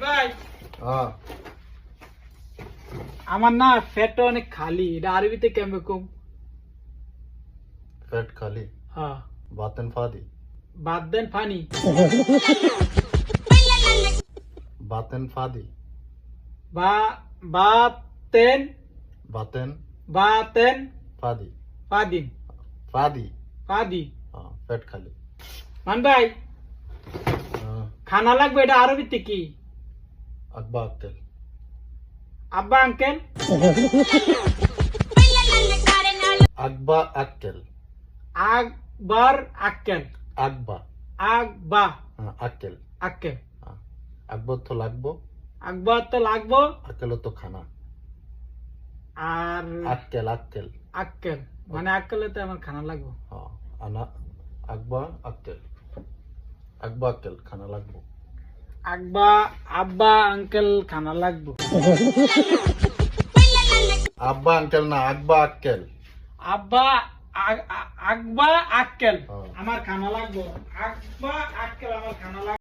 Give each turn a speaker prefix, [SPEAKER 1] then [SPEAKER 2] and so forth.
[SPEAKER 1] ভাই আমার না পেটটা অনেক খালি, এটা আরবিতে কেমন কম?
[SPEAKER 2] पेट खाली
[SPEAKER 1] হ্যাঁ,
[SPEAKER 2] बातन फादी
[SPEAKER 1] বাদ দেন পানি।
[SPEAKER 2] बातन फादी
[SPEAKER 1] বা বাতেন
[SPEAKER 2] बातन
[SPEAKER 1] বাতেন
[SPEAKER 2] फादी
[SPEAKER 1] পাদিন
[SPEAKER 2] फादी
[SPEAKER 1] পাদি।
[SPEAKER 2] हाँ पेट खाली
[SPEAKER 1] মান ভাই
[SPEAKER 2] हाँ
[SPEAKER 1] খানা লাগবে, এটা আরবিতে কি?
[SPEAKER 2] अकबा अक्कल
[SPEAKER 1] আব্বা আঙ্কেল
[SPEAKER 2] अकबा अक्कल
[SPEAKER 1] আকবর আক্কেল
[SPEAKER 2] अकबा
[SPEAKER 1] আকবা
[SPEAKER 2] हाँ अक्कल
[SPEAKER 1] আক্কেল
[SPEAKER 2] हाँ अकबर तो लागबो
[SPEAKER 1] আকবর তো লাগবো,
[SPEAKER 2] अक्कल तो खाना
[SPEAKER 1] আর
[SPEAKER 2] अक्कल अक्कल
[SPEAKER 1] আক্কেল মানে আক্কেলে তো আমার খানা লাগবো।
[SPEAKER 2] हाँ अना अकबा अक्कल अकबा अक्कल खाना लागबो
[SPEAKER 1] আকবা আব্বা আঙ্কেল খানা লাগবো।
[SPEAKER 2] अब्बा अंकल ना अकबा अक्कल
[SPEAKER 1] আব্বা আকবা আক্কেল
[SPEAKER 2] হ্যাঁ।
[SPEAKER 1] আমার খানা লাগবো, আকবা আক্কেল আমার খানা লাগবো।